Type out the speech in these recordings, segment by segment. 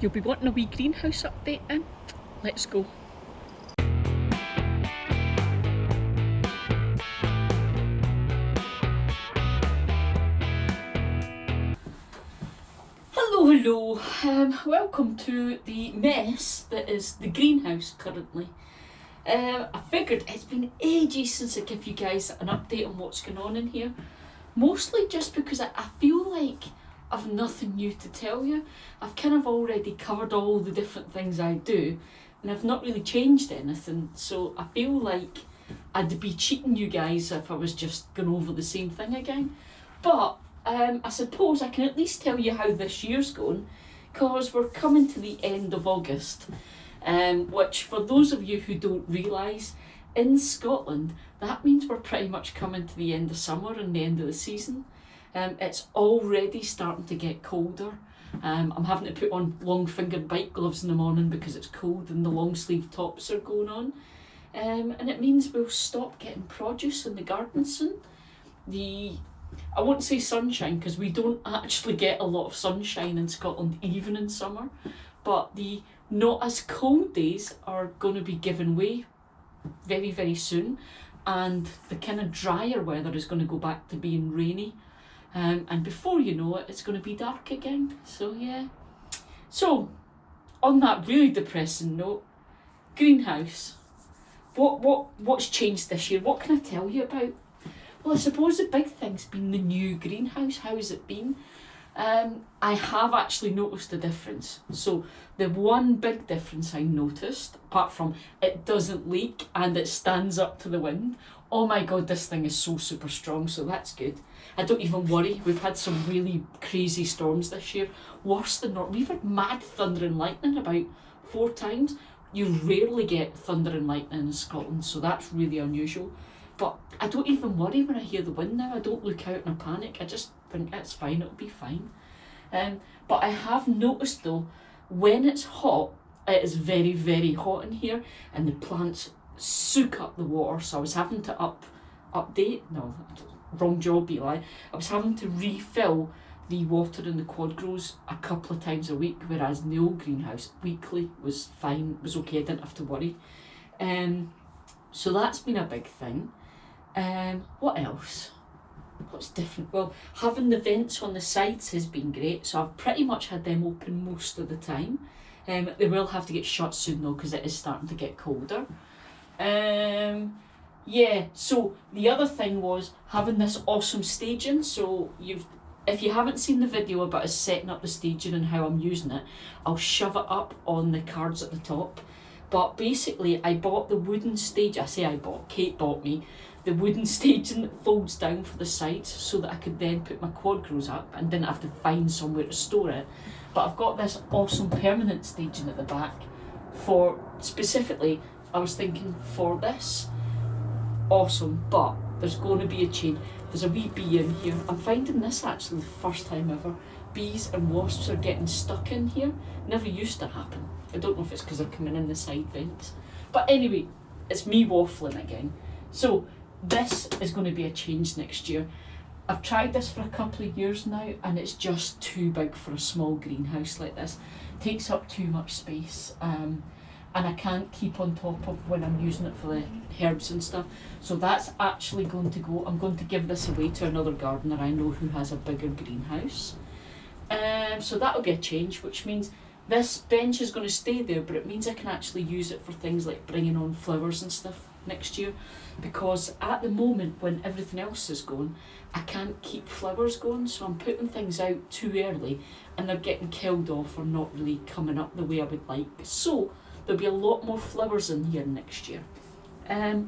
You'll be wanting a wee greenhouse update in? Let's go. Hello, welcome to the mess that is the greenhouse currently. I figured it's been ages since I give you guys an update on what's going on in here. Mostly just because I feel like I've nothing new to tell you. I've kind of already covered all the different things I do and I've not really changed anything, so I feel like I'd be cheating you guys if I was just going over the same thing again. But I suppose I can at least tell you how this year's going, because we're coming to the end of August, which for those of you who don't realise, in Scotland that means we're pretty much coming to the end of summer and the end of the season. It's already starting to get colder. I'm having to put on long fingered bike gloves in the morning because it's cold and the long sleeve tops are going on, and it means we'll stop getting produce in the garden soon. I won't say sunshine because we don't actually get a lot of sunshine in Scotland even in summer, but the not as cold days are going to be given way very, very soon, and the kind of drier weather is going to go back to being rainy, and before you know it, it's going to be dark again. So yeah, so on that really depressing note, greenhouse, what's changed this year? What can I tell you about? Well, I suppose the big thing's been the new greenhouse. How has it been? I have actually noticed a difference. So the one big difference I noticed, apart from it doesn't leak and it stands up to the wind, oh my god, this thing is so super strong, so that's good. I don't even worry. We've had some really crazy storms this year, worse than normal. We've had mad thunder and lightning about 4 times. You rarely get thunder and lightning in Scotland, so that's really unusual. But I don't even worry when I hear the wind now. I don't look out in a panic. I just think it's fine, it'll be fine. But I have noticed though, when it's hot, it is very, very hot in here and the plants soak up the water. So I was having to wrong job, Eli. I was having to refill the water in the quad grows a couple of times a week, whereas in the old greenhouse, weekly was fine, was okay, I didn't have to worry. So that's been a big thing. What else? What's different? Well, having the vents on the sides has been great, so I've pretty much had them open most of the time. They will have to get shut soon though, because it is starting to get colder. Yeah, so the other thing was having this awesome staging. So if you haven't seen the video about us setting up the staging and how I'm using it, I'll shove it up on the cards at the top. But basically I bought the wooden stage, Kate bought me the wooden staging that folds down for the sides so that I could then put my quad grows up and didn't have to find somewhere to store it. But I've got this awesome permanent staging at the back for, specifically, I was thinking for this. Awesome, but there's going to be a change. There's a wee bee in here. I'm finding this actually the first time ever. Bees and wasps are getting stuck in here. Never used to happen. I don't know if it's because they're coming in the side vents. But anyway, it's me waffling again. So this is going to be a change next year. I've tried this for a couple of years now and it's just too big for a small greenhouse like this. It takes up too much space, and I can't keep on top of when I'm using it for the herbs and stuff. So that's actually going to go. I'm going to give this away to another gardener I know who has a bigger greenhouse. So that'll be a change, which means this bench is going to stay there, but it means I can actually use it for things like bringing on flowers and stuff next year, because at the moment when everything else is going, I can't keep flowers going, so I'm putting things out too early and they're getting killed off or not really coming up the way I would like. So there'll be a lot more flowers in here next year.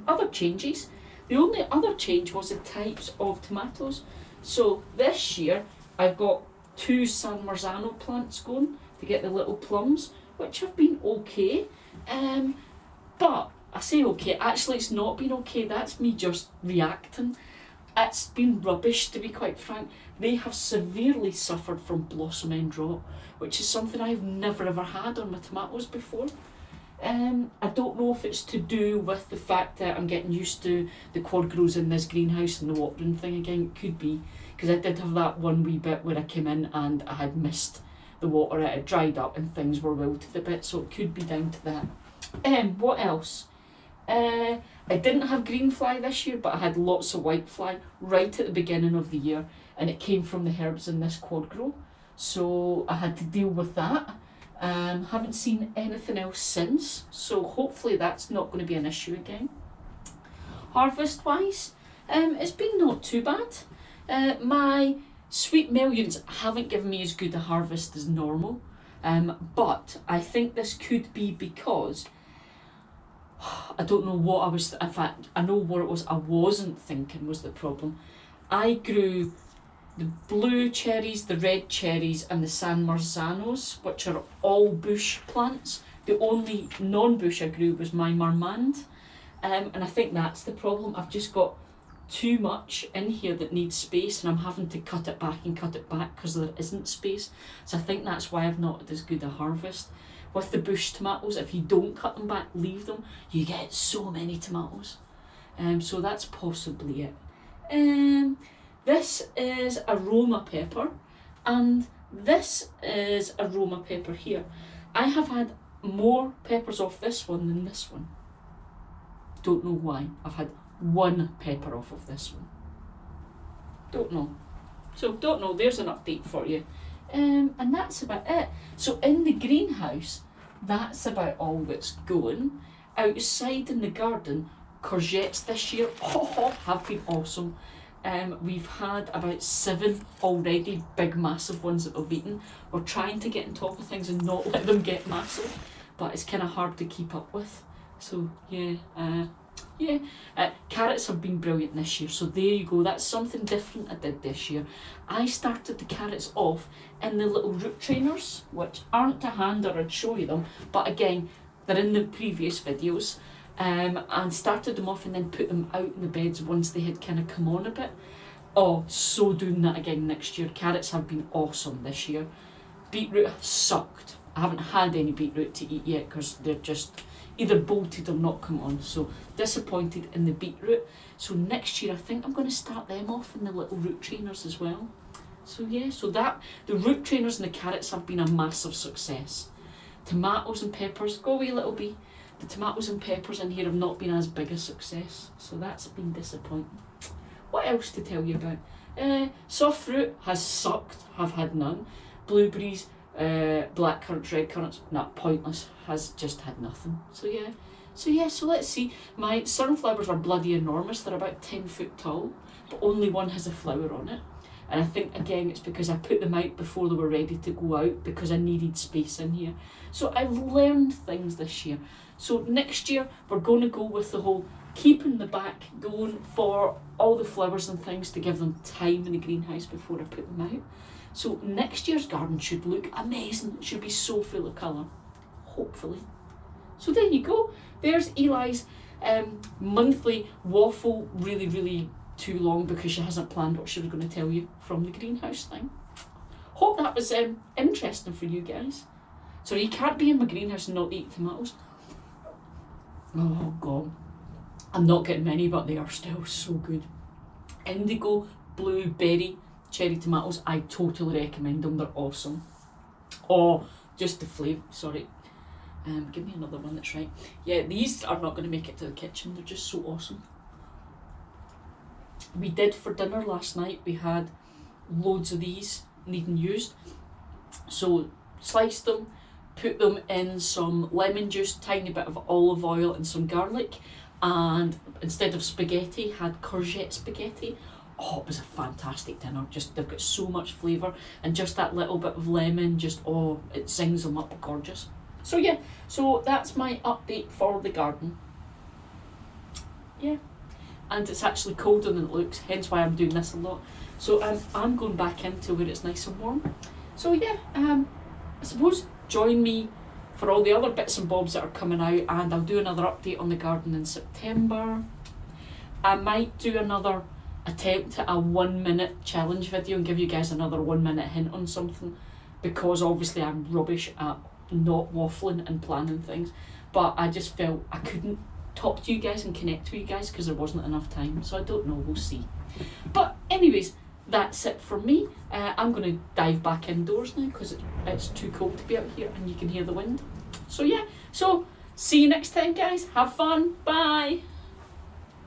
Other changes, the only other change was the types of tomatoes. So this year I've got 2 San Marzano plants going to get the little plums, which have been okay. But I say okay, actually it's not been okay, that's me just reacting. It's been rubbish, to be quite frank. They have severely suffered from blossom end rot, which is something I've never ever had on my tomatoes before. I don't know if it's to do with the fact that I'm getting used to the quad grows in this greenhouse and the watering thing again. It could be, because I did have that one wee bit where I came in and I had missed the water, it had dried up and things were wilted a bit, so it could be down to that. What else? I didn't have green fly this year, but I had lots of white fly right at the beginning of the year, and it came from the herbs in this quad grow, so I had to deal with that. Haven't seen anything else since, so hopefully that's not going to be an issue again. Harvest wise, it's been not too bad. My sweet millions haven't given me as good a harvest as normal, but I think this could be because I don't know what I was, in fact I know what it was I wasn't thinking was the problem. I grew the blue cherries, the red cherries and the San Marzanos, which are all bush plants. The only non-bush I grew was my Marmande, and I think that's the problem. I've just got too much in here that needs space, and I'm having to cut it back because there isn't space. So I think that's why I've not had as good a harvest. With the bush tomatoes, if you don't cut them back, leave them, you get so many tomatoes. So that's possibly it. This is aroma pepper, and this is aroma pepper here. I have had more peppers off this one than this one. Don't know why. I've had one pepper off of this one. Don't know. So don't know, there's an update for you. And that's about it. So in the greenhouse, that's about all that's going. Outside in the garden, courgettes this year have been awesome. We've had about 7 already, big massive ones that we've eaten. We're trying to get on top of things and not let them get massive, but it's kind of hard to keep up with. So yeah, carrots have been brilliant this year, so there you go. That's something different I did this year. I started the carrots off in the little root trainers, which aren't to hand or I'd show you them, but again, they're in the previous videos. And started them off and then put them out in the beds once they had kind of come on a bit. Oh, so doing that again next year. Carrots have been awesome this year. Beetroot sucked. I haven't had any beetroot to eat yet because they're just either bolted or not come on, so disappointed in the beetroot. So next year I think I'm going to start them off in the little root trainers as well. So yeah, so that the root trainers and the carrots have been a massive success. Tomatoes and peppers, go away little bee. The tomatoes and peppers in here have not been as big a success, so that's been disappointing. What else to tell you about? Soft fruit has sucked, have had none. Blueberries, black currants, red currants, not pointless, has just had nothing. So let's see. My sunflowers are bloody enormous, they're about 10 foot tall, but only one has a flower on it. And I think again it's because I put them out before they were ready to go out because I needed space in here. So I've learned things this year. So next year we're going to go with the whole keeping the back going for all the flowers and things to give them time in the greenhouse before I put them out. So next year's garden should look amazing. It should be so full of colour, hopefully. So there you go. There's Eli's monthly waffle, really too long because she hasn't planned what she was going to tell you from the greenhouse thing. Hope that was interesting for you guys. So you can't be in my greenhouse and not eat tomatoes. Oh god, I'm not getting many, but they are still so good. Indigo, blue, berry, cherry tomatoes, I totally recommend them, they're awesome. Oh, just the flavour, sorry. Give me another one that's right. Yeah, these are not going to make it to the kitchen, they're just so awesome. We did for dinner last night, we had loads of these needing used. So sliced them, put them in some lemon juice, tiny bit of olive oil and some garlic, and instead of spaghetti had courgette spaghetti. Oh, it was a fantastic dinner. Just they've got so much flavour, and just that little bit of lemon, just oh, it sings them up gorgeous. So yeah, so that's my update for the garden. Yeah, and it's actually colder than it looks, hence why I'm doing this a lot. So I'm going back into where it's nice and warm. So yeah, I suppose join me for all the other bits and bobs that are coming out, and I'll do another update on the garden in September. I might do another attempt at a 1 minute challenge video and give you guys another 1 minute hint on something, because obviously I'm rubbish at not waffling and planning things, but I just felt I couldn't talk to you guys and connect with you guys because there wasn't enough time, so I don't know, we'll see. But anyways, that's it for me. I'm going to dive back indoors now because it's too cold to be out here and you can hear the wind. So yeah, so see you next time, guys. Have fun. Bye.